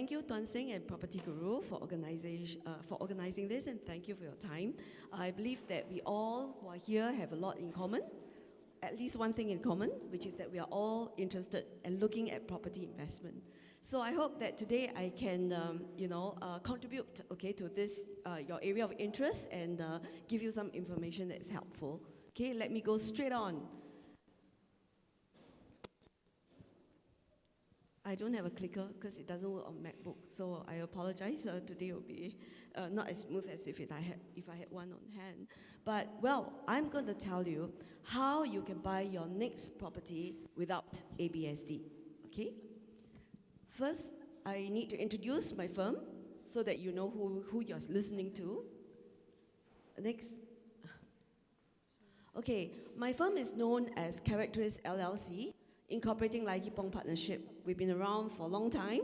thank you, Tuan Seng and Property Guru for organizing this, and thank you for your time. I believe that we all who are here have a lot in common, at least one thing in common, which is that we are all interested in looking at property investment. So I hope that today I can, contribute, to this, your area of interest, and give you some information that's helpful. Okay, let me go straight on. I don't have a clicker because it doesn't work on MacBook, so I apologize. Today will be not as smooth as if I had one on hand. But well, I'm going to tell you how you can buy your next property without ABSD. Okay. First, I need to introduce my firm so that you know who you're listening to. Next. Okay, my firm is known as Characteris LLC, incorporating Lai Kee Pong Partnership. We've been around for a long time,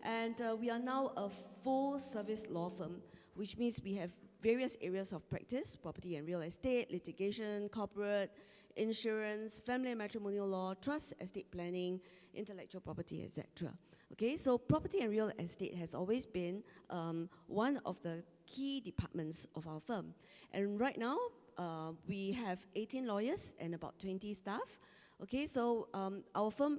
and we are now a full-service law firm, which means we have various areas of practice: property and real estate, litigation, corporate, insurance, family and matrimonial law, trust, estate planning, intellectual property, etc. Okay, so property and real estate has always been one of the key departments of our firm. And right now, we have 18 lawyers and about 20 staff. Okay, so our firm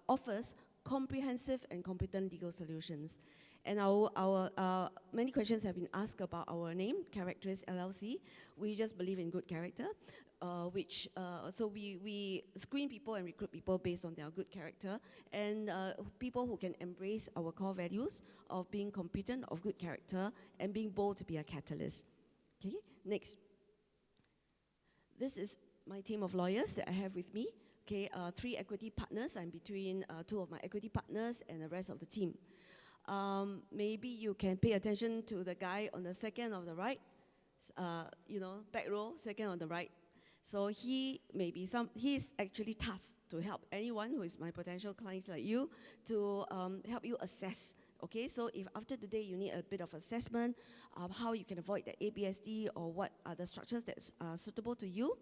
offers comprehensive and competent legal solutions. And our many questions have been asked about our name, Characteris LLC. We just believe in good character, so we screen people and recruit people based on their good character, and people who can embrace our core values of being competent, of good character, and being bold to be a catalyst. Okay, next. This is my team of lawyers that I have with me. Okay, 3 equity partners. I'm between 2 of my equity partners and the rest of the team. Maybe you can pay attention to the guy on the second on the right, back row, second on the right. So he's actually tasked to help anyone who is my potential clients like you to help you assess. Okay, so if after today you need a bit of assessment of how you can avoid the ABSD or what are the structures that are suitable to you,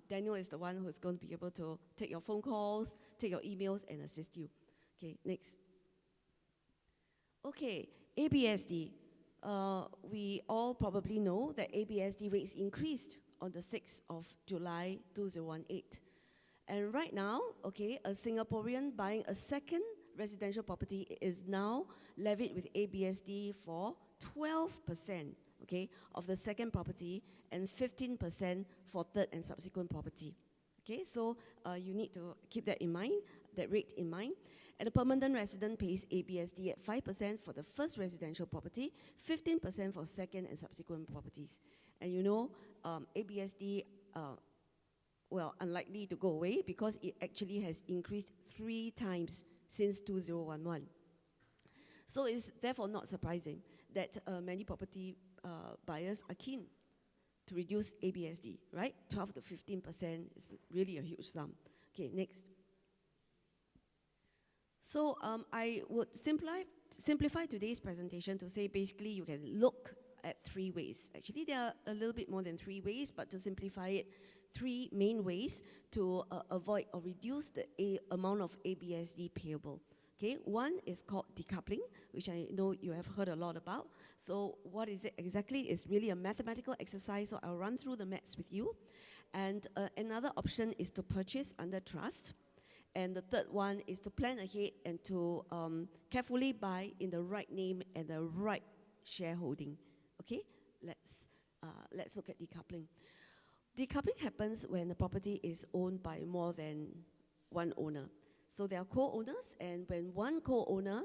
Daniel is the one who's going to be able to take your phone calls, take your emails, and assist you. Okay, next. Okay, ABSD. We all probably know that ABSD rates increased on the 6th of July 2018. And right now, okay, a Singaporean buying a second residential property is now levied with ABSD for 12%, okay, of the second property, and 15% for third and subsequent property. Okay, so you need to keep that in mind, that rate in mind. And the permanent resident pays ABSD at 5% for the first residential property, 15% for second and subsequent properties. And you know, ABSD, unlikely to go away because it actually has increased 3 times since 2011. So it's therefore not surprising that many property buyers are keen to reduce ABSD, right? 12 to 15% is really a huge sum. Okay, next. So I would simplify today's presentation to say basically you can look at 3 ways. Actually, there are a little bit more than 3 ways, but to simplify it, 3 main ways to avoid or reduce the amount of ABSD payable. Okay, one is called decoupling, which I know you have heard a lot about. So what is it exactly? It's really a mathematical exercise, so I'll run through the maths with you. And another option is to purchase under trust. And the third one is to plan ahead and to carefully buy in the right name and the right shareholding. Okay, let's look at decoupling. Decoupling happens when the property is owned by more than one owner. So there are co-owners, and when one co-owner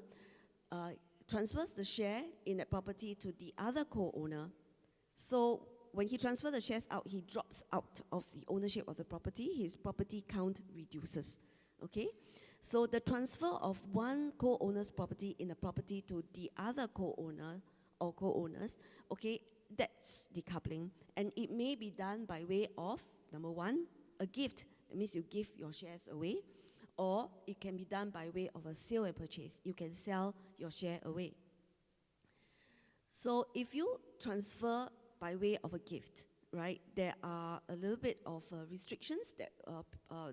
transfers the share in that property to the other co-owner, so when he transfers the shares out, he drops out of the ownership of the property, his property count reduces. Okay, so the transfer of one co-owner's property in a property to the other co-owner or co-owners, okay, that's decoupling, and it may be done by way of, number 1, a gift. That means you give your shares away, or it can be done by way of a sale and purchase. You can sell your share away. So if you transfer by way of a gift, right, there are a little bit of restrictions that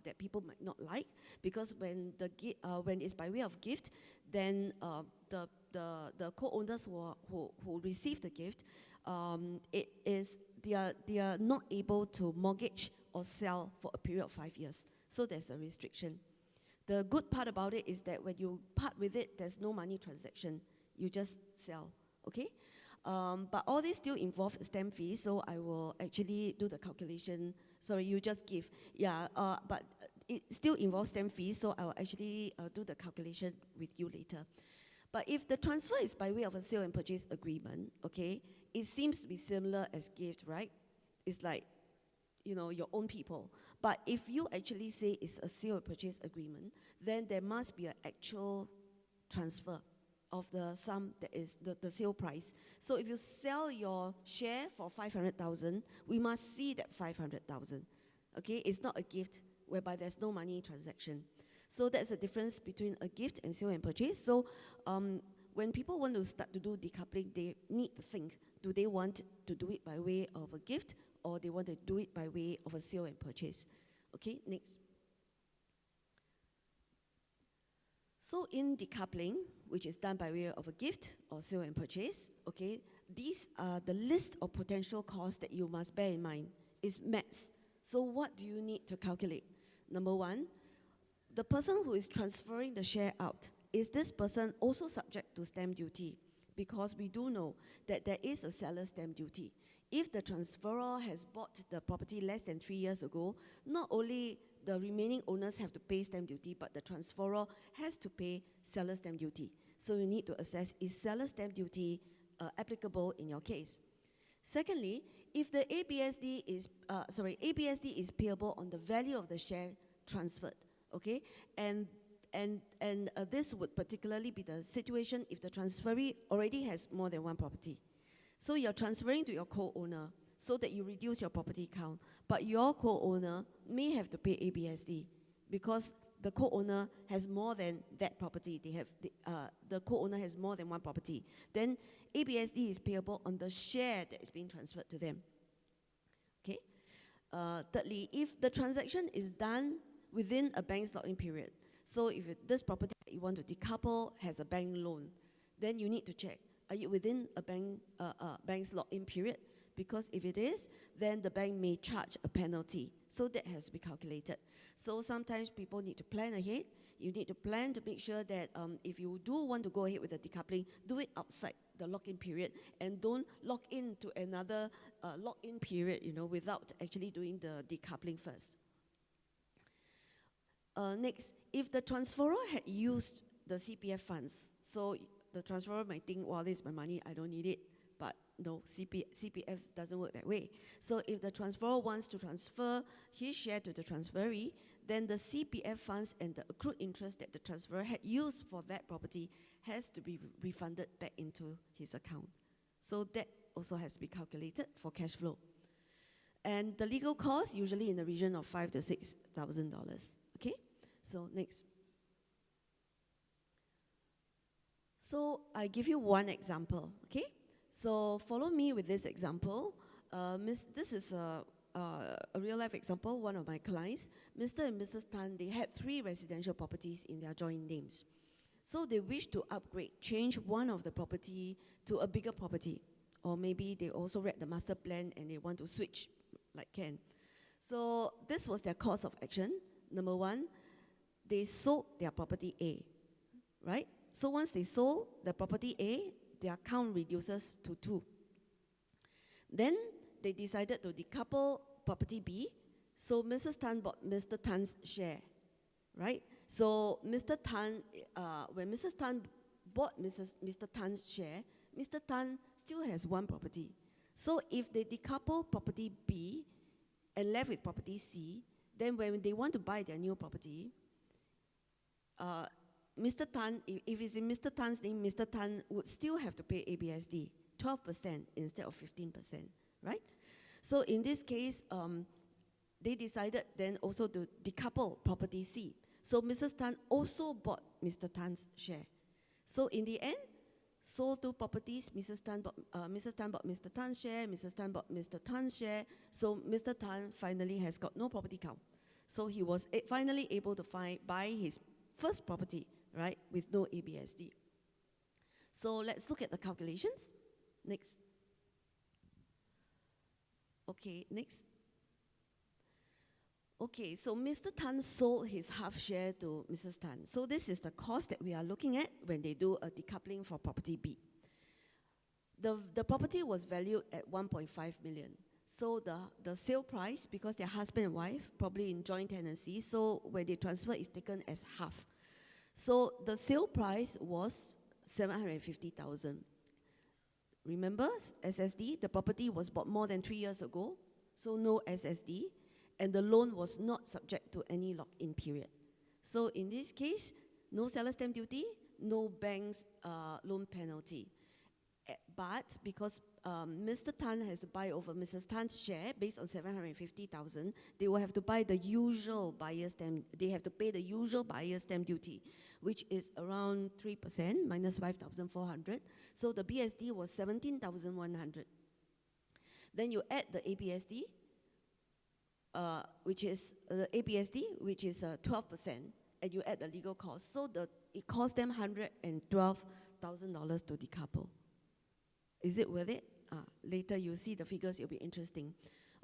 that people might not like, because when when it's by way of gift, then the co-owners who receive the gift, they are not able to mortgage or sell for a period of 5 years. So there's a restriction. The good part about it is that when you part with it, there's no money transaction. You just sell, okay? But all this still involves stamp fees, so I will actually do the calculation. Sorry, you just give. Yeah, but it still involves stamp fees, so I will actually do the calculation with you later. But if the transfer is by way of a sale and purchase agreement, okay, it seems to be similar as gift, right? It's like, you know, your own people. But if you actually say it's a sale and purchase agreement, then there must be an actual transfer of the sum that is the sale price. So if you sell your share for 500,000, we must see that 500,000. Okay, it's not a gift whereby there's no money transaction. So that's the difference between a gift and sale and purchase. So when people want to start to do decoupling, they need to think, do they want to do it by way of a gift, or they want to do it by way of a sale and purchase? Okay, next. So in decoupling, which is done by way of a gift or sale and purchase, okay, these are the list of potential costs that you must bear in mind. It's maths. So what do you need to calculate? Number one, the person who is transferring the share out, is this person also subject to stamp duty? Because we do know that there is a seller's stamp duty. If the transferor has bought the property less than 3 years ago, not only the remaining owners have to pay stamp duty, but the transferor has to pay seller's stamp duty. So you need to assess, is seller's stamp duty applicable in your case? Secondly, if the ABSD is payable on the value of the share transferred, okay, and this would particularly be the situation if the transferee already has more than one property. So you're transferring to your co-owner so that you reduce your property count, but your co-owner may have to pay ABSD because the co-owner has more than that property. The co-owner has more than one property. Then ABSD is payable on the share that is being transferred to them. Okay. Thirdly, if the transaction is done within a bank's lock-in period, so if this property that you want to decouple has a bank loan, then you need to check, are you within a bank's lock-in period? Because if it is, then the bank may charge a penalty. So that has to be calculated. So sometimes people need to plan ahead. You need to plan to make sure that if you do want to go ahead with the decoupling, do it outside the lock-in period and don't lock into another lock-in period, you know, without actually doing the decoupling first. Next, if the transferor had used the CPF funds, so the transferor might think, well, this is my money, I don't need it. But no, CPF doesn't work that way. So if the transferor wants to transfer his share to the transferee, then the CPF funds and the accrued interest that the transferor had used for that property has to be refunded back into his account. So that also has to be calculated for cash flow. And the legal costs usually in the region of $5,000 to $6,000. Okay, so next. So I give you one example, okay? So follow me with this example. This is a real-life example, one of my clients. Mr. and Mrs. Tan, they had 3 residential properties in their joint names. So they wish to upgrade, change one of the property to a bigger property. Or maybe they also read the master plan and they want to switch, like Ken. So this was their course of action. Number one, they sold their property A, right? So once they sold the property A, their count reduces to 2. Then they decided to decouple property B. So Mrs. Tan bought Mr. Tan's share, right? So Mr. Tan, when Mrs. Tan bought Mr. Tan's share, Mr. Tan still has one property. So if they decouple property B and left with property C, then when they want to buy their new property, Mr. Tan, if it's in Mr. Tan's name, Mr. Tan would still have to pay ABSD, 12% instead of 15%, right? So in this case, they decided then also to decouple property C. So Mrs. Tan also bought Mr. Tan's share. So in the end, Sold two properties. Mrs. Tan bought Mr. Tan's share. Mrs. Tan bought Mr. Tan's share. So Mr. Tan finally has got no property count. So he was finally able to buy his first property, right, with no ABSD. So let's look at the calculations. Next. Okay, next. Okay, so Mr. Tan sold his half share to Mrs. Tan. So this is the cost that we are looking at when they do a decoupling for property B. The property was valued at 1.5 million. So the sale price, because they're husband and wife, probably in joint tenancy, so when they transfer, it's taken as half. So the sale price was 750,000. Remember, SSD, the property was bought more than 3 years ago, so no SSD, and the loan was not subject to any lock-in period. So in this case, no seller stamp duty, no bank's loan penalty. But because Mr. Tan has to buy over Mrs. Tan's share based on 750,000, they will have to buy the usual buyer's stamp. They have to pay the usual buyer's stamp duty, which is around 3% minus 5,400. So the BSD was 17,100. Then you add the ABSD, which is 12%, and you add the legal cost. So it cost them $112,000 to decouple. Is it worth it? Later you'll see the figures, it'll be interesting.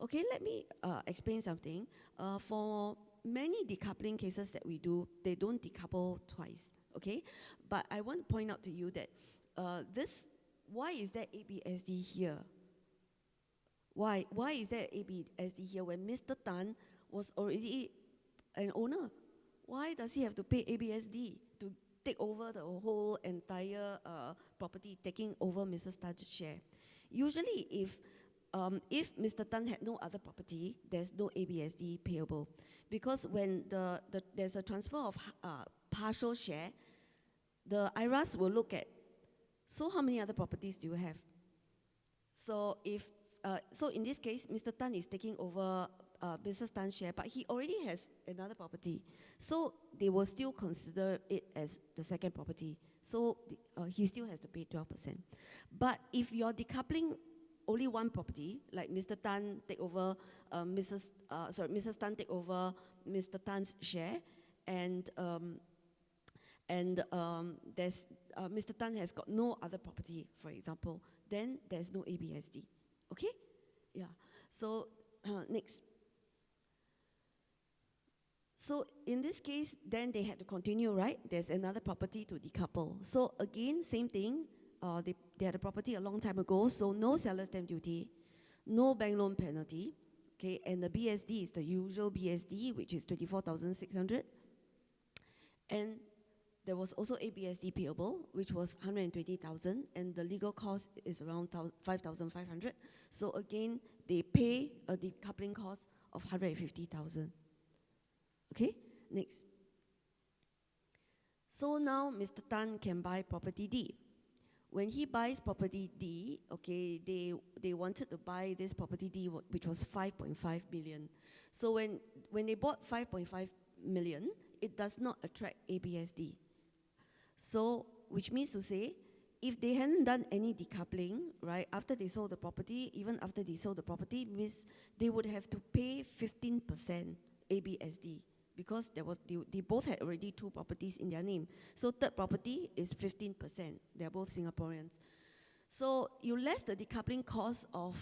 Okay, let me explain something. For many decoupling cases that we do, they don't decouple twice, okay? But I want to point out to you that why is there ABSD here? Why is there ABSD here when Mr. Tan was already an owner? Why does he have to pay ABSD to take over the whole entire property, taking over Mrs. Tan's share? Usually, if Mr. Tan had no other property, there's no ABSD payable. Because when there's a transfer of partial share, the IRAS will look at, so how many other properties do you have? So so in this case, Mr. Tan is taking over Mrs. Tan's share, but he already has another property. So they will still consider it as the second property. So he still has to pay 12%. But if you're decoupling only one property, like Mr. Tan take over Mrs. Tan take over Mr. Tan's share, and Mr. Tan has got no other property, for example, then there's no ABSD. Okay? Yeah. So next. So in this case, then they had to continue, right? There's another property to decouple. So again, same thing. They had a property a long time ago, so no seller stamp duty, no bank loan penalty. Okay, and the BSD is the usual BSD, which is 24,600. And there was also ABSD payable, which was 120,000, and the legal cost is around 5,500. So again, they pay a decoupling cost of 150,000. Okay, next. So now Mr. Tan can buy property D. When he buys property D, okay, they wanted to buy this property D, which was 5.5 million. So when they bought 5.5 million, it does not attract ABSD. So, which means to say, if they hadn't done any decoupling, right, after they sold the property, even after they sold the property, means they would have to pay 15% ABSD, because they both had already two properties in their name. So third property is 15%. They're both Singaporeans. So you less the decoupling cost of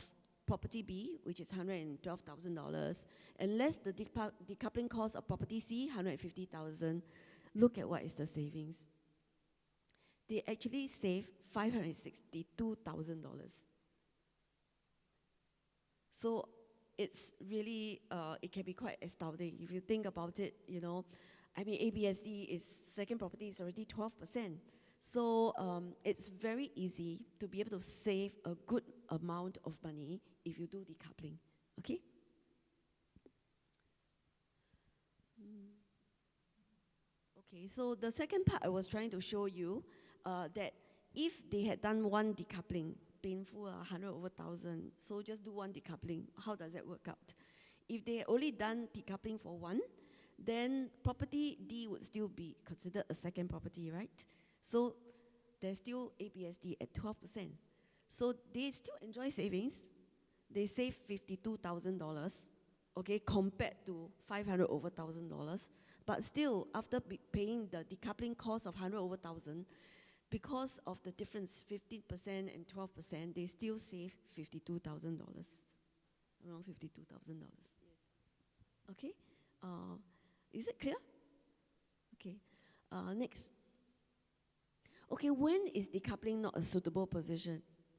property B, which is $112,000, and less the decoupling cost of property C, 150,000. Look at what is the savings. They actually save $562,000. So it's really, it can be quite astounding. If you think about it, you know, I mean, ABSD is, second property is already 12%. So it's very easy to be able to save a good amount of money if you do decoupling, okay? Okay, so the second part I was trying to show you that if they had done one decoupling, painful, 100 over 1,000, so just do one decoupling. How does that work out? If they had only done decoupling for one, then property D would still be considered a second property, right? So there's still ABSD at 12%. So they still enjoy savings. They save $52,000, okay, compared to 500 over $1,000. But still, after paying the decoupling cost of 100 over 1,000, because of the difference, 15% and 12%, they still save $52,000, around $52,000. Yes. Okay, is it clear? Okay, next. Okay, when is decoupling not a suitable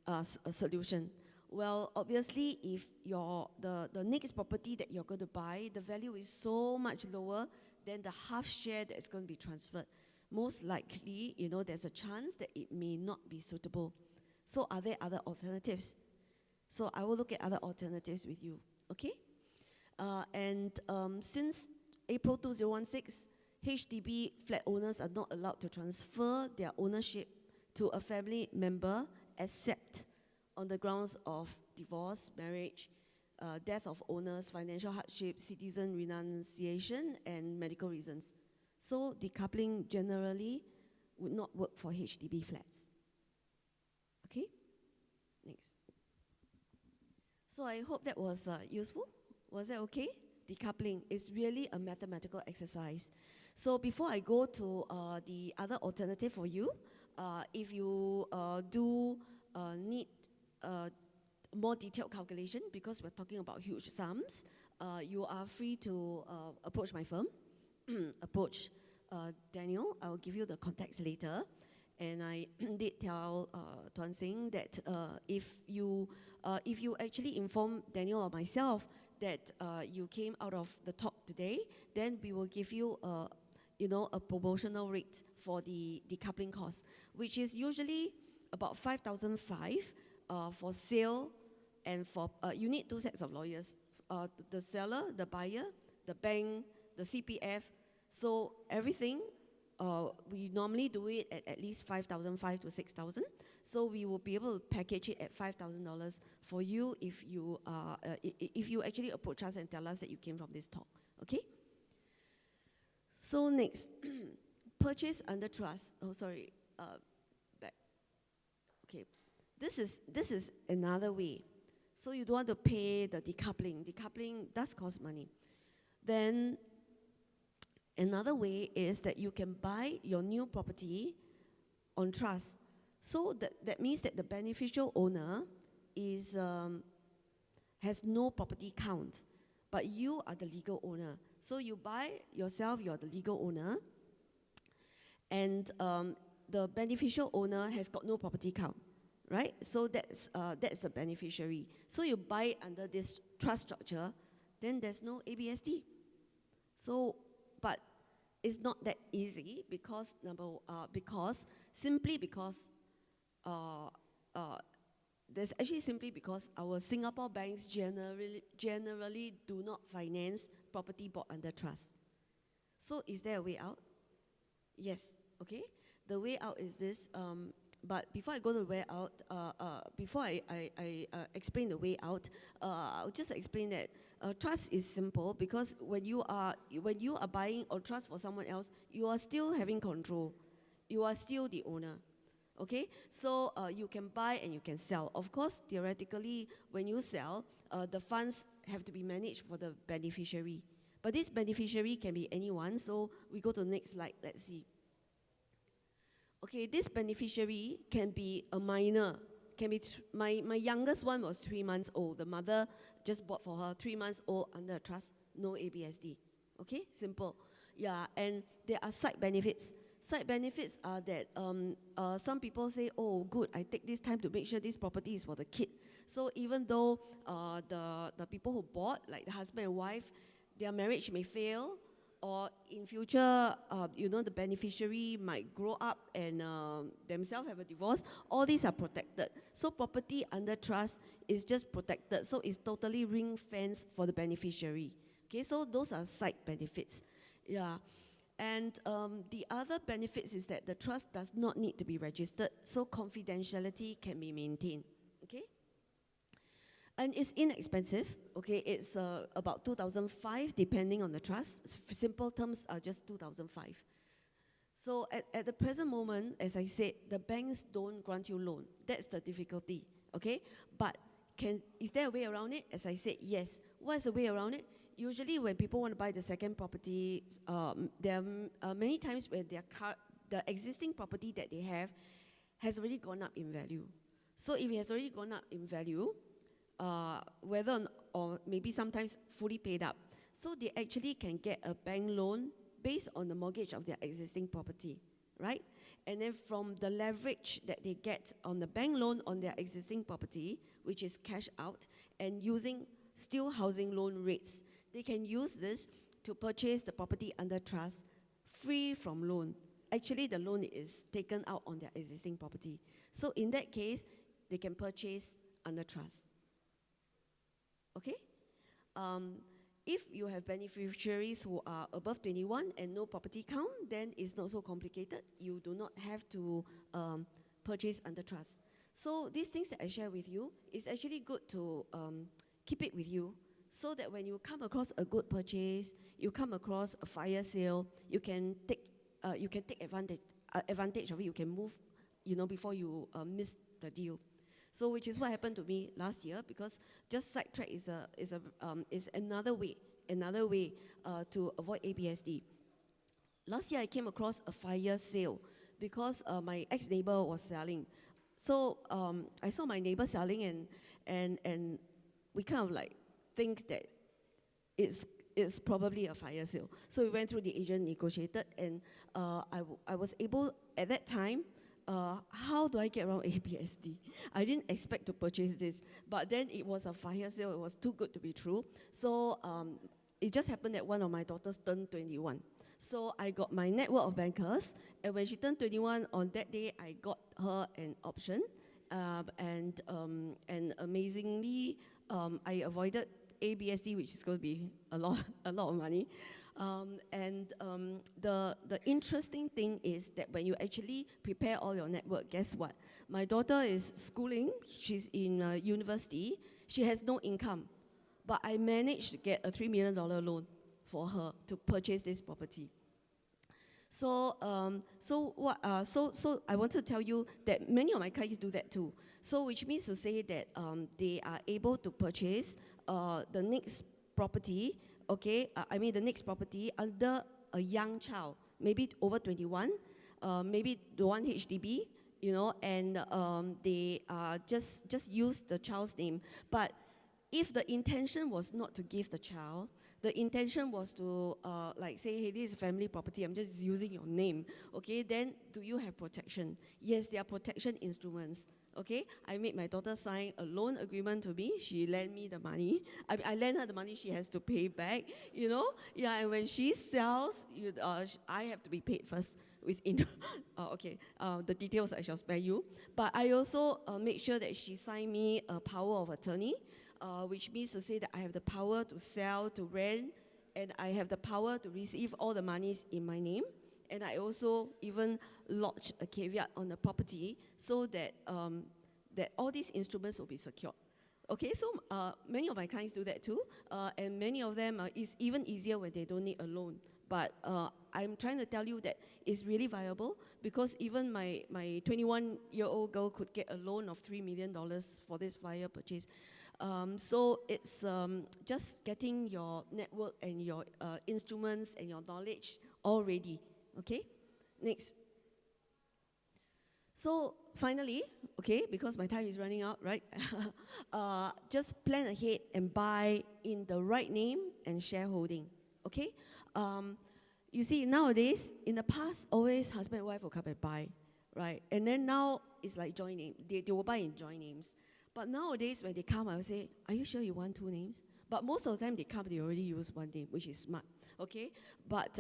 a solution? Well, obviously, if the next property that you're going to buy, the value is so much lower than the half share that's going to be transferred. Most likely, there's a chance that it may not be suitable. So are there other alternatives? So I will look at other alternatives with you, okay? Since April 2016, HDB flat owners are not allowed to transfer their ownership to a family member except on the grounds of divorce, marriage, death of owners, financial hardship, citizen renunciation, and medical reasons. So decoupling generally would not work for HDB flats. Okay? Next. So I hope that was useful. Was that okay? Decoupling is really a mathematical exercise. So before I go to the other alternative for you, if you do need more detailed calculation, because we're talking about huge sums, you are free to approach my firm, approach Daniel. I will give you the contacts later. And I did tell Tuan Seng that if you actually inform Daniel or myself that you came out of the talk today, then we will give you a promotional rate for the decoupling cost, which is usually about 5,500 for sale, and for you need 2 sets of lawyers, the seller, the buyer, the bank, the CPF. So everything, we normally do it at least 5,500 to 6,000. So we will be able to package it at $5,000 for you if you actually approach us and tell us that you came from this talk. Okay. So next, purchase under trust. Oh, sorry. Back. Okay. This is another way. So you don't want to pay the decoupling. Decoupling does cost money. Then another way is that you can buy your new property on trust. So that means that the beneficial owner has no property count, but you are the legal owner. So you buy yourself, you're the legal owner, and the beneficial owner has got no property count, right? So that's the beneficiary. So you buy under this trust structure, then there's no ABSD. So, but it's not that easy because our Singapore banks generally do not finance property bought under trust. So is there a way out? Yes, okay. The way out is this, but before I go to the way out, before I explain the way out, I'll just explain that trust is simple because when you are buying or trust for someone else, you are still having control. You are still the owner. Okay, so you can buy and you can sell. Of course, theoretically, when you sell, the funds have to be managed for the beneficiary. But this beneficiary can be anyone, so we go to the next slide, let's see. Okay, this beneficiary can be a minor. Can be my youngest one was 3 months old. The mother just bought for her, 3 months old under a trust, no ABSD. Okay, simple. Yeah, and there are side benefits. Side benefits are that some people say, oh, good, I take this time to make sure this property is for the kid. So even though the people who bought, like the husband and wife, their marriage may fail, or in future, the beneficiary might grow up and themselves have a divorce, all these are protected. So property under trust is just protected. So it's totally ring-fenced for the beneficiary. Okay, so those are side benefits. Yeah. And the other benefits is that the trust does not need to be registered, so confidentiality can be maintained, okay? And it's inexpensive, okay? It's about 2,500 depending on the trust. Simple terms are just 2,500. So at the present moment, as I said, the banks don't grant you loan. That's the difficulty, okay? But is there a way around it? As I said, yes. What's the way around it? Usually when people want to buy the second property, there are many times where the existing property that they have has already gone up in value. So if it has already gone up in value, whether or maybe sometimes fully paid up, so they actually can get a bank loan based on the mortgage of their existing property, right? And then from the leverage that they get on the bank loan on their existing property, which is cash out, and using still housing loan rates, they can use this to purchase the property under trust free from loan. Actually, the loan is taken out on their existing property. So in that case, they can purchase under trust. Okay? If you have beneficiaries who are above 21 and no property count, then it's not so complicated. You do not have to purchase under trust. So these things that I share with you, it's actually good to keep it with you so that when you come across a good purchase, you come across a fire sale, you can take advantage of it. You can move, before you miss the deal. So which is what happened to me last year, because just sidetrack is another way to avoid ABSD. Last year I came across a fire sale because my ex-neighbor was selling. So I saw my neighbor selling and we kind of like think that it's probably a fire sale. So we went through the agent, negotiated, and I was able at that time. How do I get around ABSD? I didn't expect to purchase this, but then it was a fire sale. It was too good to be true. So it just happened that one of my daughters turned 21. So I got my network of bankers, and when she turned 21 on that day, I got her an option, and amazingly, I avoided ABSD, which is going to be a lot of money. The interesting thing is that when you actually prepare all your network, guess what? My daughter is schooling, she's in university, she has no income, but I managed to get a $3 million loan for her to purchase this property. So, so I want to tell you that many of my clients do that too. So, which means to say that they are able to purchase the next property, okay? The next property under a young child, maybe over 21, maybe the one HDB, and they just use the child's name. But if the intention was not to give the child, the intention was to say, hey, this is family property, I'm just using your name, okay? Then do you have protection? Yes, there are protection instruments. Okay, I made my daughter sign a loan agreement to me. She lent me the money. I lent her the money. She has to pay back. Yeah. And when she sells, I have to be paid first within. The details I shall spare you. But I also make sure that she signed me a power of attorney, which means to say that I have the power to sell, to rent, and I have the power to receive all the monies in my name. And I also even lodge a caveat on the property so that that all these instruments will be secured. Okay, so many of my clients do that too, and many of them it's even easier when they don't need a loan. But I'm trying to tell you that it's really viable because even my 21-year-old girl could get a loan of $3 million for this fire purchase. So it's just getting your network and your instruments and your knowledge all ready. Okay, next. So finally, okay, because my time is running out, right? Just plan ahead and buy in the right name and shareholding. Okay. You see, nowadays, in the past, always husband and wife will come and buy, right? And then now it's like joint name. They will buy in joint names. But nowadays, when they come, I will say, "Are you sure you want two names?" But most of the time, they come, they already use one name, which is smart. Okay, but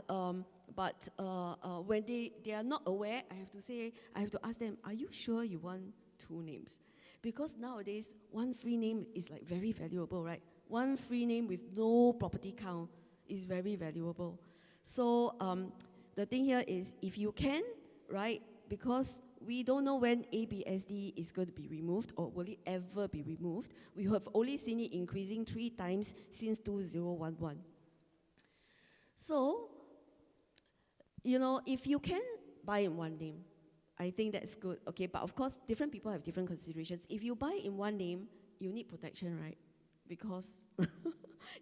when they are not aware, I have to ask them, are you sure you want two names? Because nowadays, one free name is like very valuable, right? One free name with no property count is very valuable. So the thing here is, if you can, right, because we don't know when ABSD is going to be removed or will it ever be removed. We have only seen it increasing 3 times since 2011. So, if you can buy in one name. I think that's good, okay? But of course, different people have different considerations. If you buy in one name, you need protection, right? Because,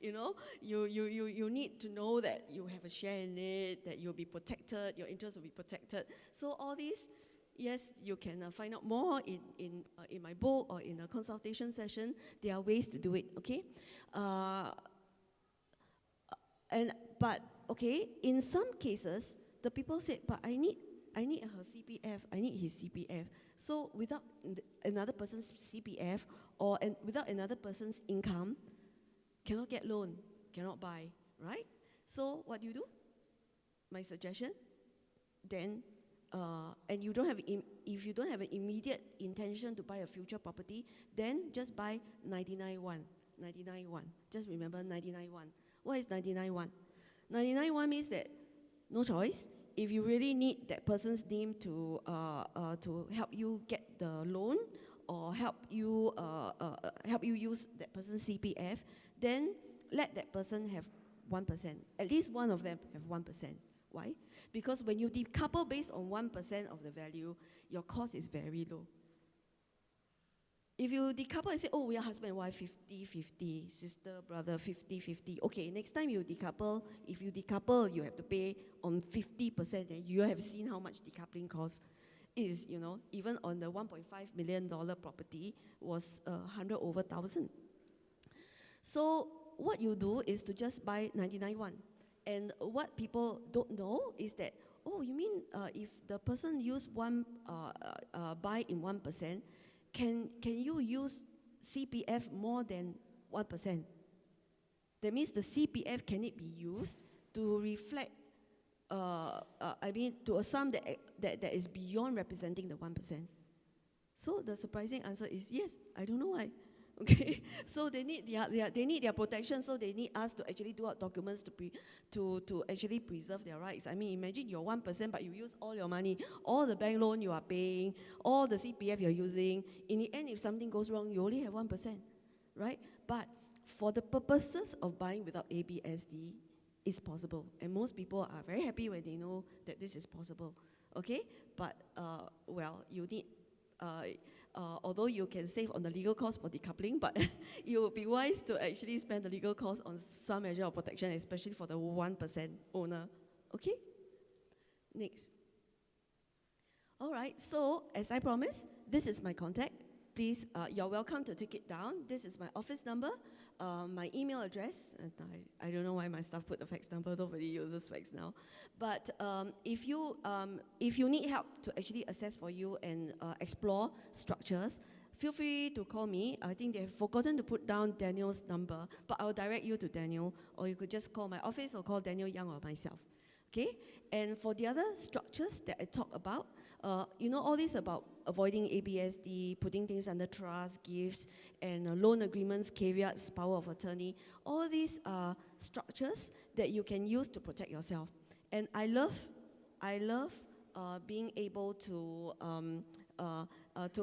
you know, you need to know that you have a share in it, that you'll be protected, your interests will be protected. So all these, yes, you can find out more in my book or in a consultation session. There are ways to do it, okay? But okay, in some cases, the people said, but I need her CPF, I need his CPF. So without another person's CPF or without another person's income, cannot get loan, cannot buy, right? So what do you do? My suggestion, then, and you don't have, if you don't have an immediate intention to buy a future property, then just buy 99.1. 99.1. Just remember 99.1. What is 99.1? 99.1 means that no choice. If you really need that person's name to help you get the loan or help you use that person's CPF, then let that person have 1%. At least one of them have 1%. Why? Because when you decouple based on 1% of the value, your cost is very low. If you decouple and say, oh, we are husband and wife 50-50, sister, brother 50-50. Okay, next time you decouple, if you decouple, you have to pay on 50%, and you have seen how much decoupling cost is, you know, even on the $1.5 million property was 100 over 1,000. So what you do is to just buy 99.1. And what people don't know is that, oh, you mean if the person use buy in 1%, can you use CPF more than 1%? That means the CPF, can it be used to reflect, to a sum that is beyond representing the 1%? So the surprising answer is yes, I don't know why. Okay, so they need their protection, so they need us to actually do out documents to actually preserve their rights. I mean, imagine you're 1%, but you use all your money, all the bank loan you are paying, all the CPF you're using. In the end, if something goes wrong, you only have 1%, right? But for the purposes of buying without ABSD, it's possible. And most people are very happy when they know that this is possible, okay? But, well, you need... although you can save on the legal cost for decoupling, but you would be wise to actually spend the legal cost on some measure of protection, especially for the 1% owner. Okay? Next. All right, so as I promised, this is my contact. Please, you're welcome to take it down. This is my office number, my email address. And I don't know why my staff put the fax number. Nobody uses fax now. But if you need help to actually assess for you and explore structures, feel free to call me. I think they've forgotten to put down Daniel's number, but I'll direct you to Daniel, or you could just call my office or call Daniel Young or myself. Okay? And for the other structures that I talk about, you know, all this about avoiding ABSD, putting things under trust, gifts, and loan agreements, caveats, power of attorney. All these are structures that you can use to protect yourself. And I love being able to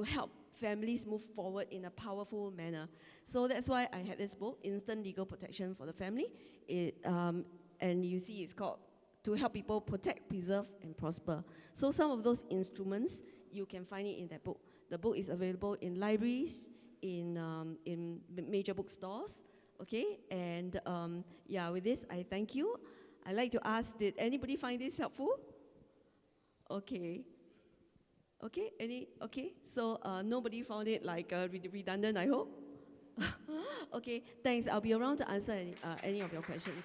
help families move forward in a powerful manner. So that's why I had this book, Instant Legal Protection for the Family. And you see it's called To Help People Protect, Preserve, and Prosper. So some of those instruments, you can find it in that book. The book is available in libraries, in major bookstores, okay? And yeah, with this, I thank you. I'd like to ask, did anybody find this helpful? Okay. Okay, okay, so nobody found it like redundant, I hope? Okay, thanks. I'll be around to answer any of your questions.